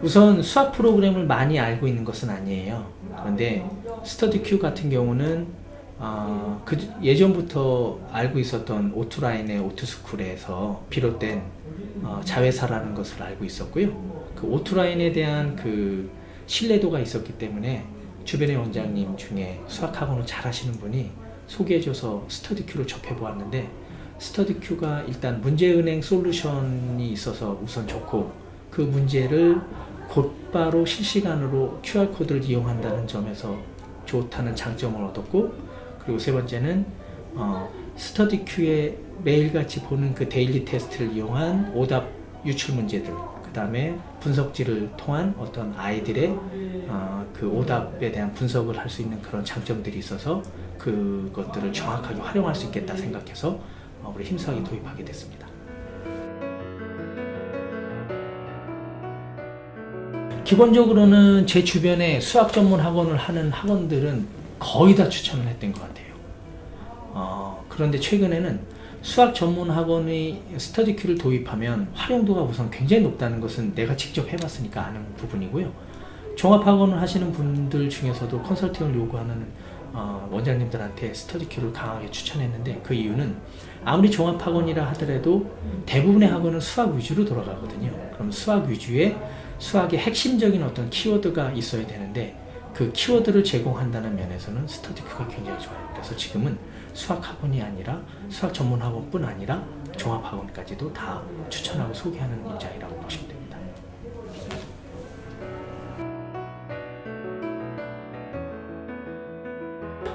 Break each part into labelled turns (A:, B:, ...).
A: 우선 수학 프로그램을 많이 알고 있는 것은 아니에요. 그런데 스터디큐 같은 경우는 예전부터 알고 있었던 오투라인의 오투스쿨에서 비롯된 자회사라는 것을 알고 있었고요. 그 오투라인에 대한 그 신뢰도가 있었기 때문에 주변의 원장님 중에 수학학원을 잘 하시는 분이 소개해줘서 스터디큐를 접해보았는데, 스터디큐가 일단 문제은행 솔루션이 있어서 우선 좋고, 그 문제를 곧바로 실시간으로 QR코드를 이용한다는 점에서 좋다는 장점을 얻었고, 그리고 세 번째는 스터디큐에 매일같이 보는 그 데일리 테스트를 이용한 오답 유출 문제들, 그 다음에 분석지를 통한 어떤 아이들의 그 오답에 대한 분석을 할 수 있는 그런 장점들이 있어서 그것들을 정확하게 활용할 수 있겠다 생각해서 우리 힘수학에 도입하게 됐습니다. 기본적으로는 제 주변에 수학 전문 학원을 하는 학원들은 거의 다 추천을 했던 것 같아요. 그런데 최근에는 수학 전문 학원의 스터디큐를 도입하면 활용도가 우선 굉장히 높다는 것은 내가 직접 해봤으니까 아는 부분이고요. 종합학원을 하시는 분들 중에서도 컨설팅을 요구하는 원장님들한테 스터디큐를 강하게 추천했는데, 그 이유는 아무리 종합학원이라 하더라도 대부분의 학원은 수학 위주로 돌아가거든요. 그럼 수학 위주의 수학의 핵심적인 어떤 키워드가 있어야 되는데, 그 키워드를 제공한다는 면에서는 스터디큐가 굉장히 좋아요. 그래서 지금은 수학학원이 아니라 수학 전문학원뿐 아니라 종합학원까지도 다 추천하고 소개하는 입장이라고 보시면 됩니다.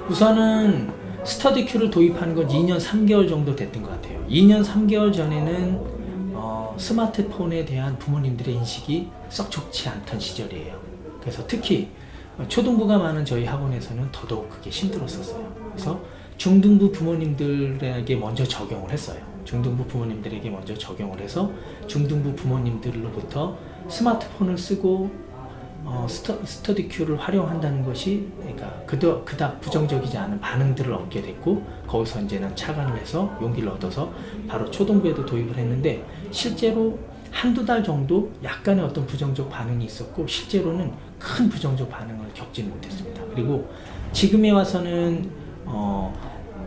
A: 우선은 스터디큐를 도입하는 건 2년 3개월 정도 됐던 것 같아요. 2년 3개월 전에는 스마트폰에 대한 부모님들의 인식이 썩 좋지 않던 시절이에요. 그래서 특히 초등부가 많은 저희 학원에서는 더더욱 그게 힘들었었어요. 그래서 중등부 부모님들에게 먼저 적용을 했어요. 중등부 부모님들에게 먼저 적용을 해서 중등부 부모님들로부터 스마트폰을 쓰고 스터디큐를 활용한다는 것이, 그러니까 그닥 부정적이지 않은 반응들을 얻게 됐고, 거기서 이제는 착안을 해서 용기를 얻어서 바로 초등부에도 도입을 했는데, 실제로 한두 달 정도 약간의 어떤 부정적 반응이 있었고, 실제로는 큰 부정적 반응을 겪지는 못했습니다. 그리고 지금에 와서는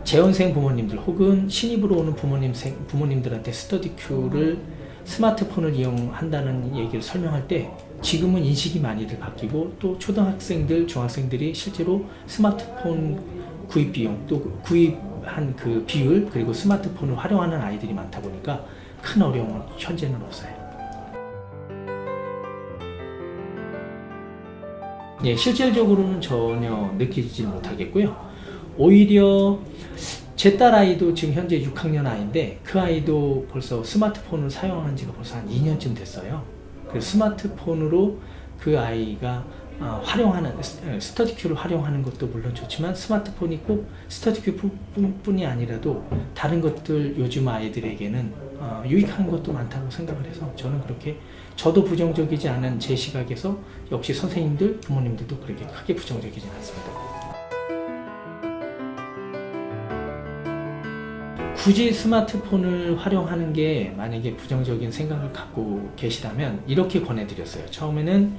A: 재원생 부모님들 혹은 신입으로 오는 부모님들한테 스터디큐를 스마트폰을 이용한다는 얘기를 설명할 때 지금은 인식이 많이들 바뀌고, 또 초등학생들, 중학생들이 실제로 스마트폰 구입 비용, 또 구입한 그 비율, 그리고 스마트폰을 활용하는 아이들이 많다 보니까 큰 어려움은 현재는 없어요. 예, 실질적으로는 전혀 느끼지 못하겠고요. 오히려 제 딸 아이도 지금 현재 6학년 아이인데, 그 아이도 벌써 스마트폰을 사용하는 지가 벌써 한 2년쯤 됐어요. 그래서 스마트폰으로 그 아이가 활용하는, 스터디큐를 활용하는 것도 물론 좋지만, 스마트폰이 꼭 스터디큐 뿐이 아니라도 다른 것들 요즘 아이들에게는 유익한 것도 많다고 생각을 해서, 저는 그렇게, 저도 부정적이지 않은 제 시각에서 역시 선생님들, 부모님들도 그렇게 크게 부정적이지 않습니다. 굳이 스마트폰을 활용하는 게 만약에 부정적인 생각을 갖고 계시다면 이렇게 권해드렸어요. 처음에는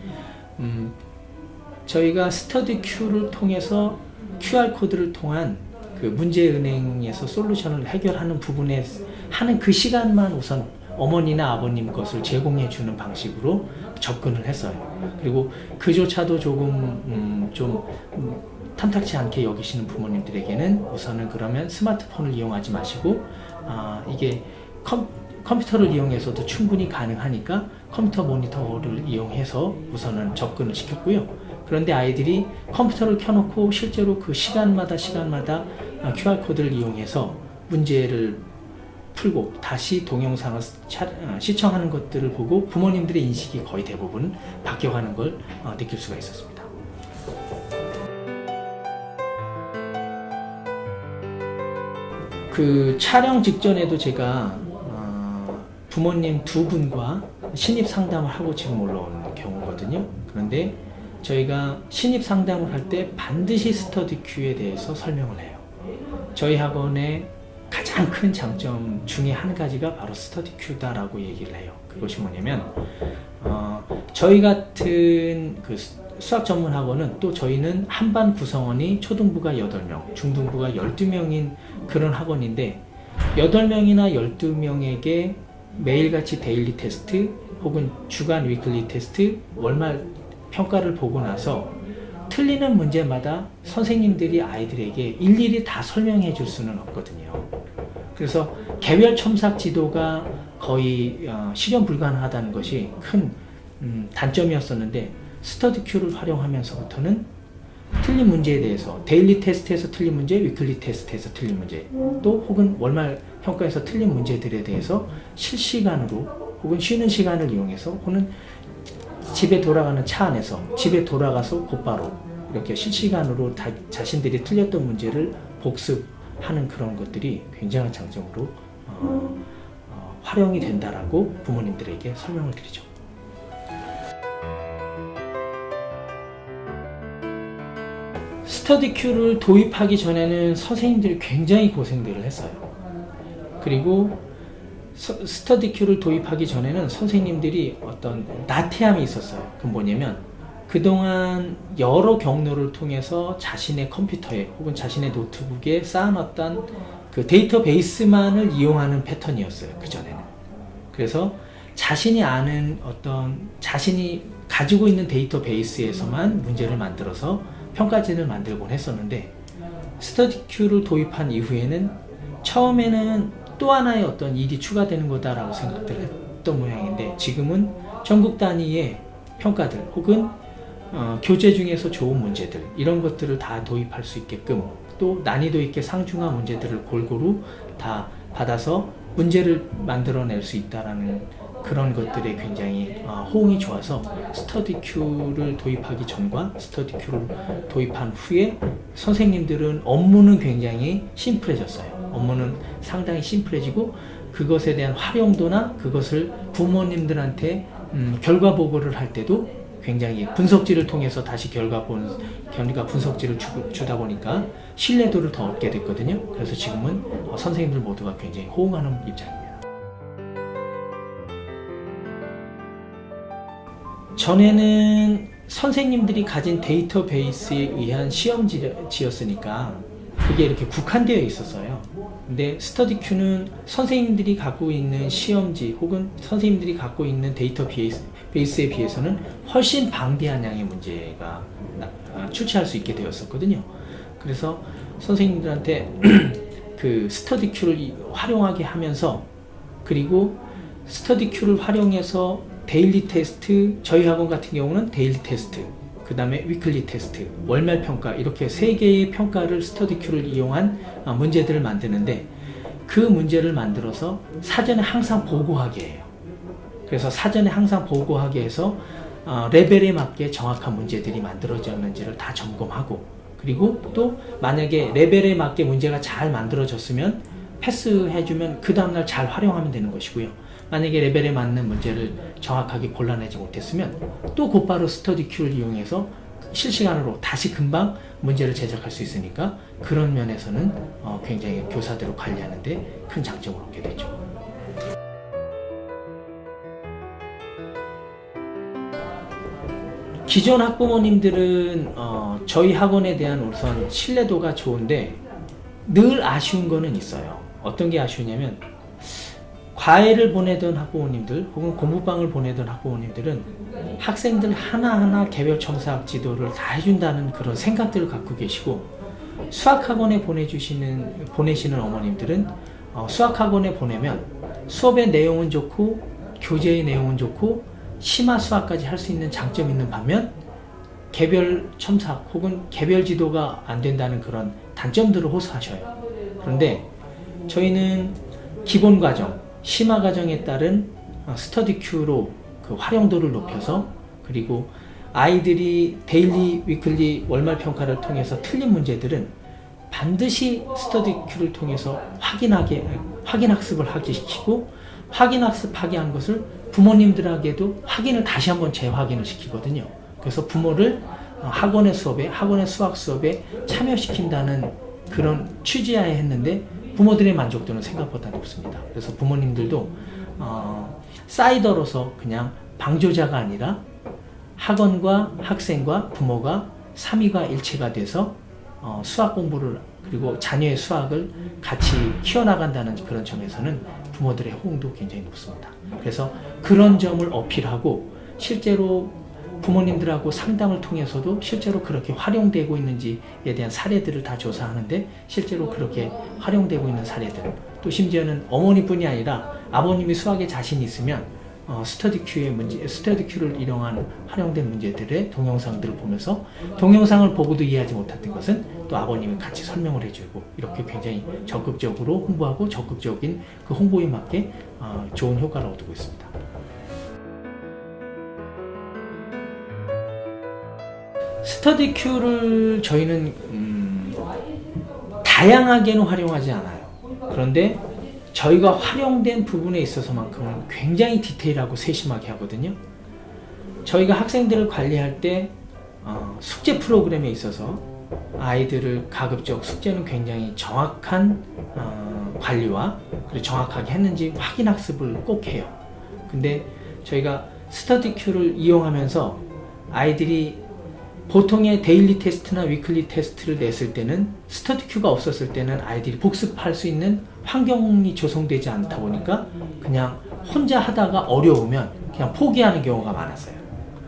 A: 저희가 스터디큐를 통해서 QR코드를 통한 그 문제은행에서 솔루션을 해결하는 부분에 하는 그 시간만 우선 어머니나 아버님 것을 제공해 주는 방식으로 접근을 했어요. 그리고 그조차도 조금 탐탁치 않게 여기시는 부모님들에게는 우선은 그러면 스마트폰을 이용하지 마시고, 이게 컴퓨터를 이용해서도 충분히 가능하니까 컴퓨터 모니터를 이용해서 우선은 접근을 시켰고요. 그런데 아이들이 컴퓨터를 켜놓고 실제로 그 시간마다 QR코드를 이용해서 문제를 풀고 다시 동영상을 시청하는 것들을 보고 부모님들의 인식이 거의 대부분 바뀌어가는 걸 느낄 수가 있었습니다. 그 촬영 직전에도 제가 부모님 두 분과 신입 상담을 하고 지금 올라오는 경우거든요. 그런데 저희가 신입 상담을 할 때 반드시 스터디큐에 대해서 설명을 해요. 저희 학원의 가장 큰 장점 중에 한 가지가 바로 스터디큐다라고 얘기를 해요. 그것이 뭐냐면 저희 같은 그 수학 전문 학원은 또 저희는 한반 구성원이 초등부가 8명, 중등부가 12명인 그런 학원인데 8명이나 12명에게 매일같이 데일리 테스트 혹은 주간 위클리 테스트, 월말 평가를 보고 나서 틀리는 문제마다 선생님들이 아이들에게 일일이 다 설명해 줄 수는 없거든요. 그래서 개별 첨삭 지도가 거의 실현 불가능하다는 것이 큰 단점이었었는데 스터디큐를 활용하면서부터는 틀린 문제에 대해서 데일리 테스트에서 틀린 문제, 위클리 테스트에서 틀린 문제, 또 혹은 월말 평가에서 틀린 문제들에 대해서 실시간으로 혹은 쉬는 시간을 이용해서 혹은 집에 돌아가는 차 안에서 집에 돌아가서 곧바로 이렇게 실시간으로 자신들이 틀렸던 문제를 복습하는 그런 것들이 굉장한 장점으로 활용이 된다라고 부모님들에게 설명을 드리죠. 스터디큐를 도입하기 전에는 선생님들이 굉장히 고생들을 했어요. 그리고 스터디큐를 도입하기 전에는 선생님들이 어떤 나태함이 있었어요. 그건 뭐냐면 그동안 여러 경로를 통해서 자신의 컴퓨터에 혹은 자신의 노트북에 쌓아놨던 그 데이터베이스만을 이용하는 패턴이었어요. 그전에는. 그래서 자신이 아는 자신이 가지고 있는 데이터베이스에서만 문제를 만들어서 평가지를 만들곤 했었는데 스터디큐를 도입한 이후에는 처음에는 또 하나의 어떤 일이 추가되는 거다라고 생각을 했던 모양인데 지금은 전국 단위의 평가들 혹은 교재 중에서 좋은 문제들 이런 것들을 다 도입할 수 있게끔 또 난이도 있게 상중하 문제들을 골고루 다 받아서 문제를 만들어낼 수 있다라는 그런 것들에 굉장히 호응이 좋아서 스터디큐를 도입하기 전과 스터디큐를 도입한 후에 선생님들은 업무는 굉장히 심플해졌어요. 업무는 상당히 심플해지고 그것에 대한 활용도나 그것을 부모님들한테 결과 보고를 할 때도 굉장히 분석지를 통해서 다시 결과 분석지를 주다 보니까 신뢰도를 더 얻게 됐거든요. 그래서 지금은 선생님들 모두가 굉장히 호응하는 입장입니다. 전에는 선생님들이 가진 데이터베이스에 의한 시험지였으니까 그게 이렇게 국한되어 있었어요. 근데 스터디큐는 선생님들이 갖고 있는 시험지 혹은 선생님들이 갖고 있는 데이터베이스에 비해서는 훨씬 방대한 양의 문제가 출제할 수 있게 되었었거든요. 그래서 선생님들한테 그 스터디큐를 활용하게 하면서 그리고 스터디큐를 활용해서 데일리 테스트, 저희 학원 같은 경우는 데일리 테스트, 그 다음에 위클리 테스트, 월말 평가 이렇게 3개의 평가를 스터디큐를 이용한 문제들을 만드는데 그 문제를 만들어서 사전에 항상 보고하게 해요. 그래서 사전에 항상 보고하게 해서 레벨에 맞게 정확한 문제들이 만들어졌는지를 다 점검하고 그리고 또 만약에 레벨에 맞게 문제가 잘 만들어졌으면 패스해주면 그 다음날 잘 활용하면 되는 것이고요. 만약에 레벨에 맞는 문제를 정확하게 골라내지 못했으면 또 곧바로 스터디큐를 이용해서 실시간으로 다시 금방 문제를 제작할 수 있으니까 그런 면에서는 굉장히 교사들을 관리하는 데 큰 장점을 얻게 되죠. 기존 학부모님들은 저희 학원에 대한 우선 신뢰도가 좋은데 늘 아쉬운 거는 있어요. 어떤 게 아쉬우냐면 과외를 보내던 학부모님들 혹은 공부방을 보내던 학부모님들은 학생들 하나하나 개별 첨삭 지도를 다 해준다는 그런 생각들을 갖고 계시고 수학학원에 보내시는 어머님들은 수학학원에 보내면 수업의 내용은 좋고 교재의 내용은 좋고 심화 수학까지 할 수 있는 장점이 있는 반면 개별 첨삭 혹은 개별 지도가 안 된다는 그런 단점들을 호소하셔요. 그런데 저희는 기본 과정, 심화 과정에 따른 스터디큐로 그 활용도를 높여서 그리고 아이들이 데일리, 위클리, 월말 평가를 통해서 틀린 문제들은 반드시 스터디큐를 통해서 확인학습을 하게 시키고 확인학습하게 한 것을 부모님들에게도 확인을 다시 한번 재확인을 시키거든요. 그래서 부모를 학원의 수학 수업에 참여시킨다는 그런 취지하에 했는데 부모들의 만족도는 생각보다 높습니다. 그래서 부모님들도 사이더로서 그냥 방조자가 아니라 학원과 학생과 부모가 삼위가 일체가 돼서 수학 공부를 그리고 자녀의 수학을 같이 키워나간다는 그런 점에서는 부모들의 호응도 굉장히 높습니다. 그래서 그런 점을 어필하고 실제로 부모님들하고 상담을 통해서도 실제로 그렇게 활용되고 있는지에 대한 사례들을 다 조사하는데 실제로 그렇게 활용되고 있는 사례들, 또 심지어는 어머니뿐이 아니라 아버님이 수학에 자신이 있으면 스터디큐를 이용한 활용된 문제들의 동영상들을 보면서 동영상을 보고도 이해하지 못했던 것은 또 아버님이 같이 설명을 해주고 이렇게 굉장히 적극적으로 홍보하고 적극적인 그 홍보에 맞게 좋은 효과를 얻고 있습니다. 스터디큐를 저희는 다양하게는 활용하지 않아요. 그런데 저희가 활용된 부분에 있어서만큼은 굉장히 디테일하고 세심하게 하거든요. 저희가 학생들을 관리할 때 숙제 프로그램에 있어서 아이들을 가급적 숙제는 굉장히 정확한 관리와 그리고 정확하게 했는지 확인 학습을 꼭 해요. 근데 저희가 스터디큐를 이용하면서 아이들이 보통의 데일리 테스트나 위클리 테스트를 냈을 때는 스터디큐가 없었을 때는 아이들이 복습할 수 있는 환경이 조성되지 않다 보니까 그냥 혼자 하다가 어려우면 그냥 포기하는 경우가 많았어요.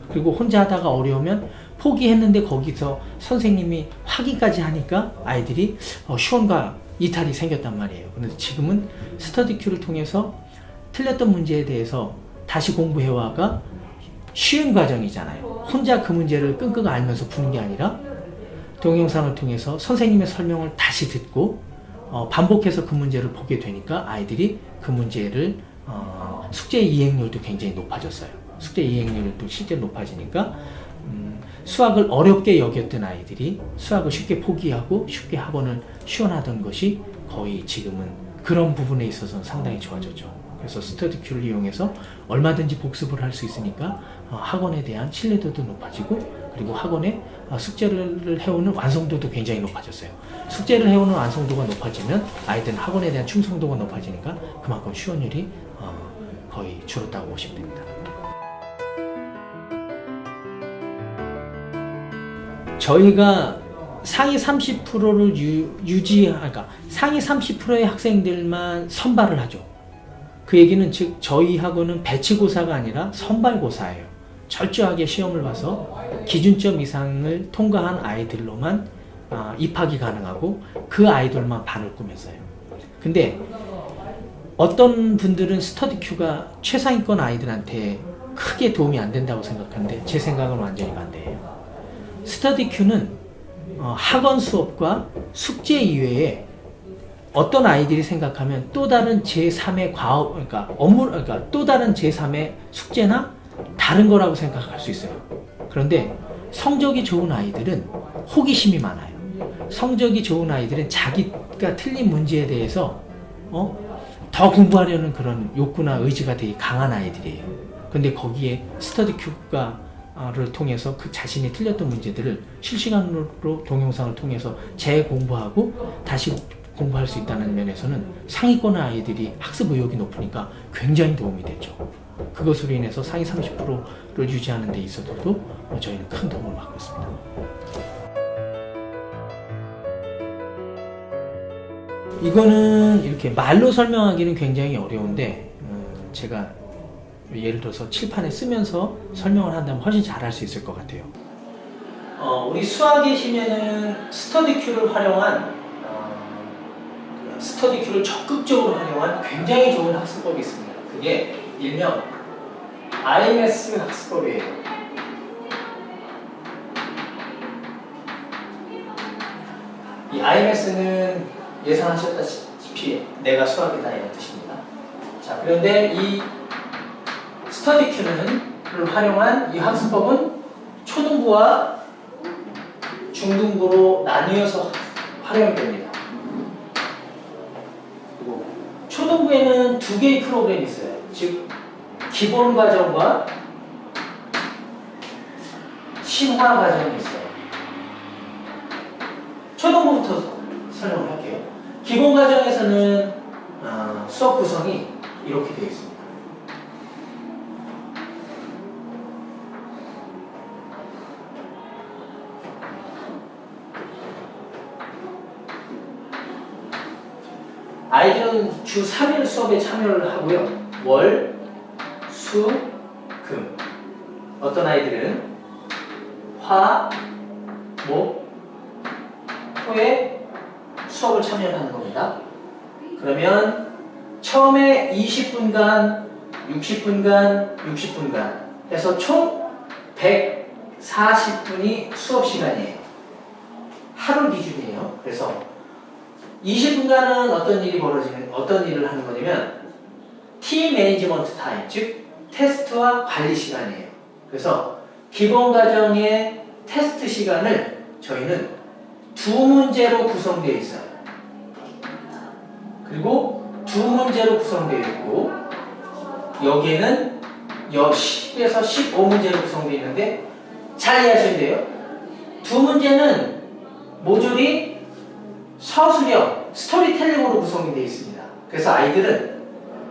A: 그리고 혼자 하다가 어려우면 포기했는데 거기서 선생님이 확인까지 하니까 아이들이 시험과 이탈이 생겼단 말이에요. 근데 지금은 스터디큐를 통해서 틀렸던 문제에 대해서 다시 공부해와가 쉬운 과정이잖아요. 혼자 그 문제를 끙끙 앓면서 푸는 게 아니라 동영상을 통해서 선생님의 설명을 다시 듣고 반복해서 그 문제를 보게 되니까 아이들이 그 문제를 숙제 이행률도 굉장히 높아졌어요. 숙제 이행률도 실제로 높아지니까 수학을 어렵게 여겼던 아이들이 수학을 쉽게 포기하고 쉽게 학원을 쉬원하던 것이 거의 지금은 그런 부분에 있어서는 상당히 좋아졌죠. 그래서 스터디큐를 이용해서 얼마든지 복습을 할 수 있으니까 학원에 대한 신뢰도도 높아지고 그리고 학원에 숙제를 해오는 완성도도 굉장히 높아졌어요. 숙제를 해오는 완성도가 높아지면 아이들은 학원에 대한 충성도가 높아지니까 그만큼 시원율이 거의 줄었다고 보시면 됩니다. 저희가 상위 30%를 그러니까 상위 30%의 학생들만 선발을 하죠. 그 얘기는 즉 저희 학원은 배치고사가 아니라 선발고사예요. 철저하게 시험을 봐서 기준점 이상을 통과한 아이들로만 입학이 가능하고 그 아이들만 반을 꾸몄어요. 근데 어떤 분들은 스터디큐가 최상위권 아이들한테 크게 도움이 안 된다고 생각하는데 제 생각은 완전히 반대예요. 스터디큐는 학원 수업과 숙제 이외에 어떤 아이들이 생각하면 또 다른 제3의 그러니까 또 다른 제3의 숙제나 다른 거라고 생각할 수 있어요. 그런데 성적이 좋은 아이들은 호기심이 많아요. 성적이 좋은 아이들은 자기가 틀린 문제에 대해서 더 공부하려는 그런 욕구나 의지가 되게 강한 아이들이에요. 근데 거기에 스터디큐를 통해서 그 자신이 틀렸던 문제들을 실시간으로 동영상을 통해서 재공부하고 다시 공부할 수 있다는 면에서는 상위권 아이들이 학습 의욕이 높으니까 굉장히 도움이 되죠. 그것으로 인해서 상위 30%를 유지하는 데 있어서도 저희는 큰 도움을 받고 있습니다. 이거는 이렇게 말로 설명하기는 굉장히 어려운데 제가 예를 들어서 칠판에 쓰면서 설명을 한다면 훨씬 잘할 수 있을 것 같아요. 우리 수학에 시면은 스터디큐를 적극적으로 활용한 굉장히 좋은 학습법이 있습니다. 그게 일명 IMS 학습법이에요. 이 IMS는 예상하셨다시피 내가 수학이다 이런 뜻입니다. 자, 그런데 이 스터디큐를 활용한 이 학습법은 초등부와 중등부로 나뉘어서 활용됩니다. 그리고 초등부에는 두 개의 프로그램이 있어요. 즉 기본 과정과 심화 과정이 있어요. 초등부부터 설명을 할게요. 기본 과정에서는 수업 구성이 이렇게 되어 있습니다. 아이들은 주 3일 수업에 참여를 하고요. 월, 수, 금. 어떤 아이들은 화, 목, 토에 수업을 참여하는 겁니다. 그러면 처음에 20분간, 60분간, 60분간 해서 총 140분이 수업 시간이에요. 하루 기준이에요. 그래서 20분간은 어떤 일을 하는 거냐면 팀 매니지먼트 타임, 즉 테스트와 관리 시간이에요. 그래서 기본 과정의 테스트 시간을 저희는 두 문제로 구성되어 있어요. 그리고 두 문제로 구성되어 있고 여기에는 10에서 15문제로 구성되어 있는데 잘 이해하셔야 돼요. 두 문제는 모듈이 서술형, 스토리텔링으로 구성이 되어 있습니다. 그래서 아이들은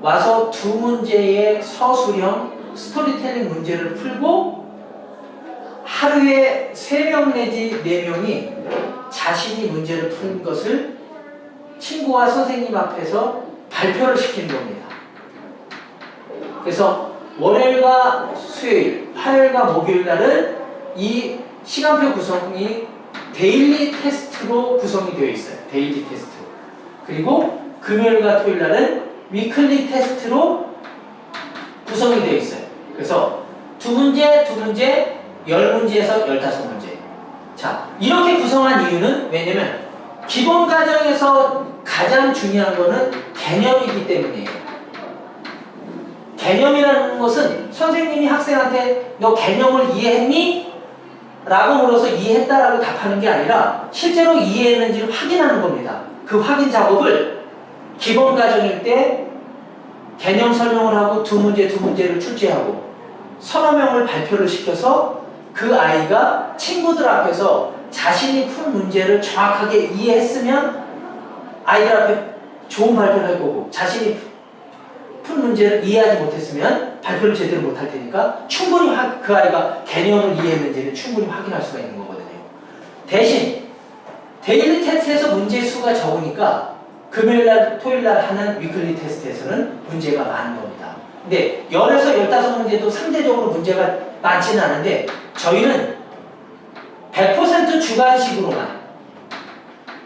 A: 와서 두 문제의 서술형, 스토리텔링 문제를 풀고 하루에 3명 내지 4명이 자신이 문제를 푼 것을 친구와 선생님 앞에서 발표를 시키는 겁니다. 그래서 월요일과 수요일, 화요일과 목요일 날은 이 시간표 구성이 데일리 테스트로 구성이 되어 있어요. 데일리 테스트. 그리고 금요일과 토요일 날은 위클리 테스트로 구성이 되어 있어요. 그래서 두 문제, 10문제에서 15문제. 자, 이렇게 구성한 이유는 왜냐면 기본 과정에서 가장 중요한 거는 개념이기 때문이에요. 개념이라는 것은 선생님이 학생한테 너 개념을 이해했니? 라고 물어서 이해했다라고 답하는 게 아니라 실제로 이해했는지를 확인하는 겁니다. 그 확인 작업을 기본 과정일 때 개념 설명을 하고 두 문제를 출제하고 서너 명을 발표를 시켜서 그 아이가 친구들 앞에서 자신이 푼 문제를 정확하게 이해했으면 아이들 앞에 좋은 발표를 할 거고 자신이 푼 문제를 이해하지 못했으면 발표를 제대로 못할 테니까 충분히 그 아이가 개념을 이해했는지는 충분히 확인할 수가 있는 거거든요. 대신 데일리 테스트에서 문제 수가 적으니까 금요일날, 토요일날 하는 위클리 테스트에서는 문제가 많은 겁니다. 근데 10에서 15문제도 상대적으로 문제가 많지는 않은데 저희는 100% 주관식으로만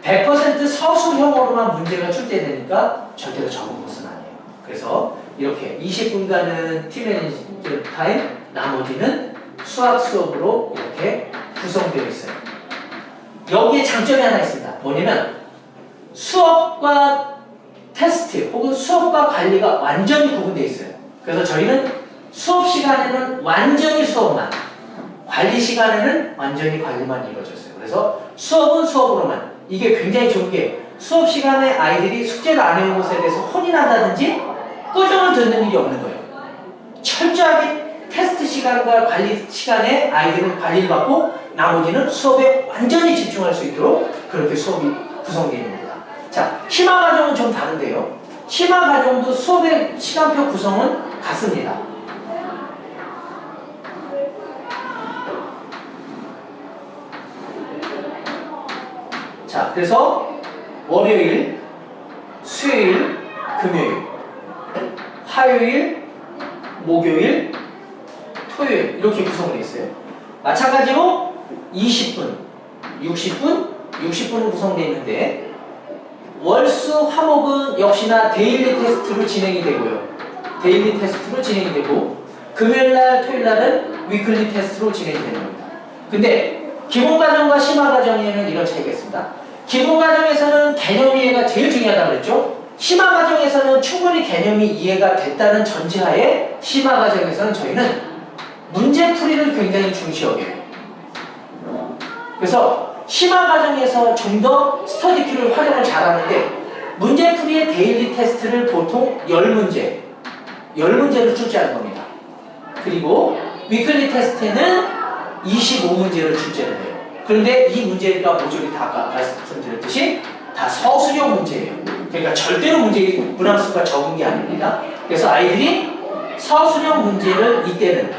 A: 100% 서술형으로만 문제가 출제되니까 절대로 적은 것은 아니에요. 그래서 이렇게 20분간은 팀 매니저 타임, 나머지는 수학 수업으로 이렇게 구성되어 있어요. 여기에 장점이 하나 있습니다. 뭐냐면 수업과 테스트 혹은 수업과 관리가 완전히 구분되어 있어요. 그래서 저희는 수업 시간에는 완전히 수업만, 관리 시간에는 완전히 관리만 이루어졌어요. 그래서 수업은 수업으로만. 이게 굉장히 좋은 게 수업 시간에 아이들이 숙제를 안 해온 것에 대해서 혼이 난다든지 꾸중을 듣는 일이 없는 거예요. 철저하게 테스트 시간과 관리 시간에 아이들은 관리를 받고 나머지는 수업에 완전히 집중할 수 있도록 그렇게 수업이 구성되어 있는 겁니다. 자, 심화 과정은 좀 다른데요. 심화 과정도 수업의 시간표 구성은 같습니다. 자, 그래서 월요일, 수요일, 금요일, 화요일, 목요일, 토요일 이렇게 구성되어 있어요. 마찬가지로 20분, 60분은 구성되어 있는데 월수, 화목은 역시나 데일리 테스트로 진행이 되고요. 데일리 테스트로 진행이 되고 금요일날, 토요일날은 위클리 테스트로 진행이 되는 겁니다. 근데 기본 과정과 심화 과정에는 이런 차이가 있습니다. 기본 과정에서는 개념 이해가 제일 중요하다고 그랬죠. 심화 과정에서는 충분히 개념이 이해가 됐다는 전제하에 심화 과정에서는 저희는 문제풀이를 굉장히 중시 여겨요. 그래서 심화 과정에서 좀 더 스터디큐를 활용을 잘하는데 문제풀이의 데일리 테스트를 보통 10문제를 출제하는 겁니다. 그리고 위클리 테스트는 25문제를 출제를 해요. 그런데 이 문제가 모조리 다 아까 말씀드렸듯이 다 서술형 문제예요. 그러니까 절대로 문항수가 적은 게 아닙니다. 그래서 아이들이 서술형 문제를 이때는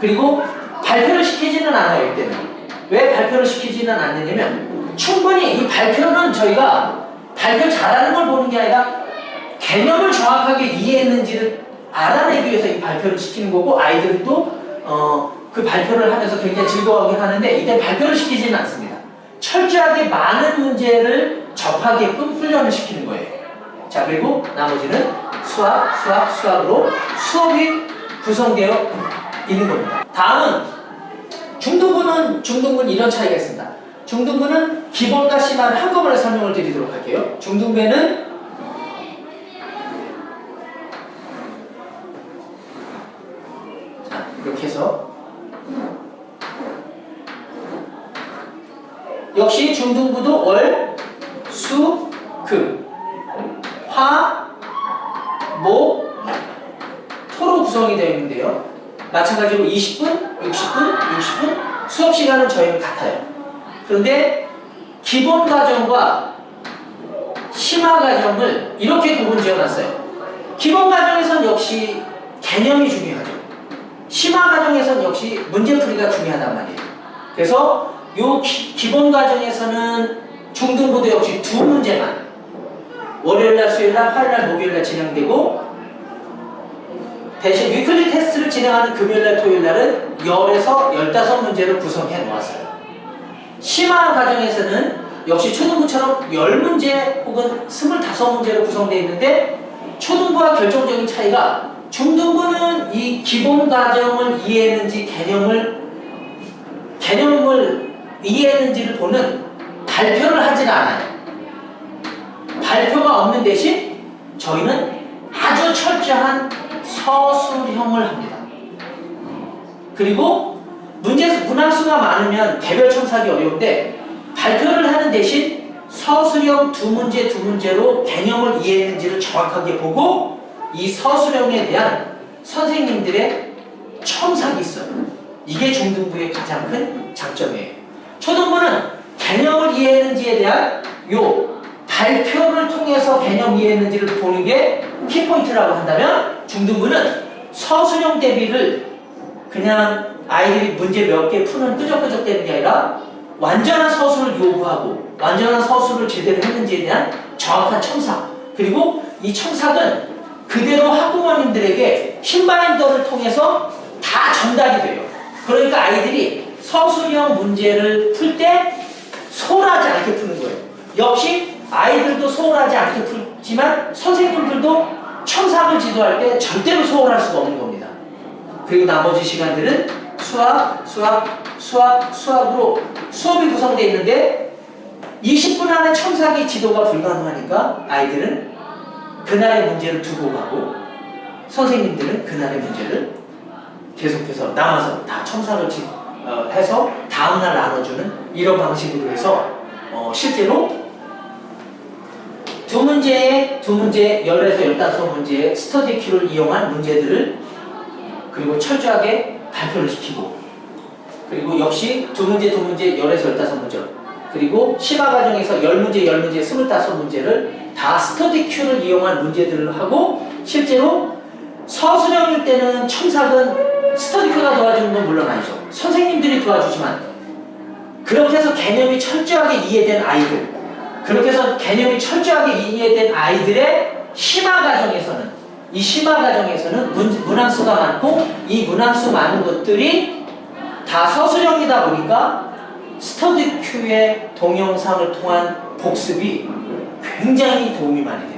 A: 그리고 발표를 시키지는 않아요. 이때는. 왜 발표를 시키지는 않느냐면 충분히 이 발표는 저희가 발표 잘하는 걸 보는 게 아니라 개념을 정확하게 이해했는지를 알아내기 위해서 이 발표를 시키는 거고, 아이들도 그 발표를 하면서 굉장히 즐거워하긴 하는데 이때 발표를 시키지는 않습니다. 철저하게 많은 문제를 접하게끔 훈련을 시키는 거예요. 자, 그리고 나머지는 수학으로 수업이 구성되어 있는 겁니다. 다음은 중등부는 이런 차이가 있습니다. 중등부는 기본과 심화를 한꺼번에 설명을 드리도록 할게요. 중등부에는 자, 이렇게 해서 역시 중등부도 월, 수, 금, 화, 목, 토로 구성이 되어 있는데요. 마찬가지로 20분, 60분 수업 시간은 저희는 같아요. 그런데 기본 과정과 심화 과정을 이렇게 구분 지어놨어요. 기본 과정에선 역시 개념이 중요하죠. 심화 과정에선 역시 문제풀이가 중요하단 말이에요. 그래서 요 기본 과정에서는 중등부도 역시 두 문제만 월요일날, 수요일날, 화요일날, 목요일날 진행되고, 대신 위클리 테스트를 진행하는 금요일날, 토요일날은 10에서 15문제를 구성해 놓았어요. 심화 과정에서는 역시 초등부처럼 10문제 혹은 25문제로 구성되어 있는데, 초등부와 결정적인 차이가 중등부는 이 기본 과정을 이해했는지 개념을 이해했는지를 보는 발표를 하진 않아요. 발표가 없는 대신 저희는 아주 철저한 서술형을 합니다. 그리고 문항수가 많으면 개별 첨삭이 어려운데, 발표를 하는 대신 서술형 두 문제로 개념을 이해했는지를 정확하게 보고 이 서술형에 대한 선생님들의 첨삭이 있어요. 이게 중등부의 가장 큰 장점이에요. 초등부는 개념을 이해했는지에 대한 요 발표를 통해서 개념 이해했는지를 보는 게 키포인트라고 한다면, 중등부는 서술형 대비를 그냥 아이들이 문제 몇 개 푸는 끄적끄적 되는 게 아니라 완전한 서술을 요구하고 완전한 서술을 제대로 했는지에 대한 정확한 첨삭, 그리고 이 첨삭은 그대로 학부모님들에게 흰바인더를 통해서 다 전달이 돼요. 그러니까 아이들이 서술형 문제를 풀 때 소홀하지 않게 푸는 거예요. 역시 아이들도 소홀하지 않게 풀지만 선생님들도 첨삭을 지도할 때 절대로 소홀할 수가 없는 겁니다. 그리고 나머지 시간들은 수학으로 수업이 구성되어 있는데 20분 안에 첨삭이 지도가 불가능하니까 아이들은 그날의 문제를 두고 가고, 선생님들은 그날의 문제를 계속해서 남아서 다 첨삭을 해서 다음날 나눠주는 이런 방식으로 해서 실제로 두 문제 10에서 15문제의 스터디 큐를 이용한 문제들을 그리고 철저하게 발표를 시키고, 그리고 역시 두 문제 10에서 15문제, 그리고 심화 과정에서 10문제 25문제를 다 스터디 큐를 이용한 문제들을 하고, 실제로 서술형일 때는 첨삭은 스터디 큐가 도와주는 건 물론 아니죠. 선생님들이 도와주지만, 그렇게 해서 개념이 철저하게 이해된 아이들, 그렇게 해서 개념이 철저하게 이해된 아이들의 심화 과정에서는, 이 심화 과정에서는 문항수가 많고, 이 문항수 많은 것들이 다 서술형이다 보니까 스터디 큐의 동영상을 통한 복습이 굉장히 도움이 많이 돼요.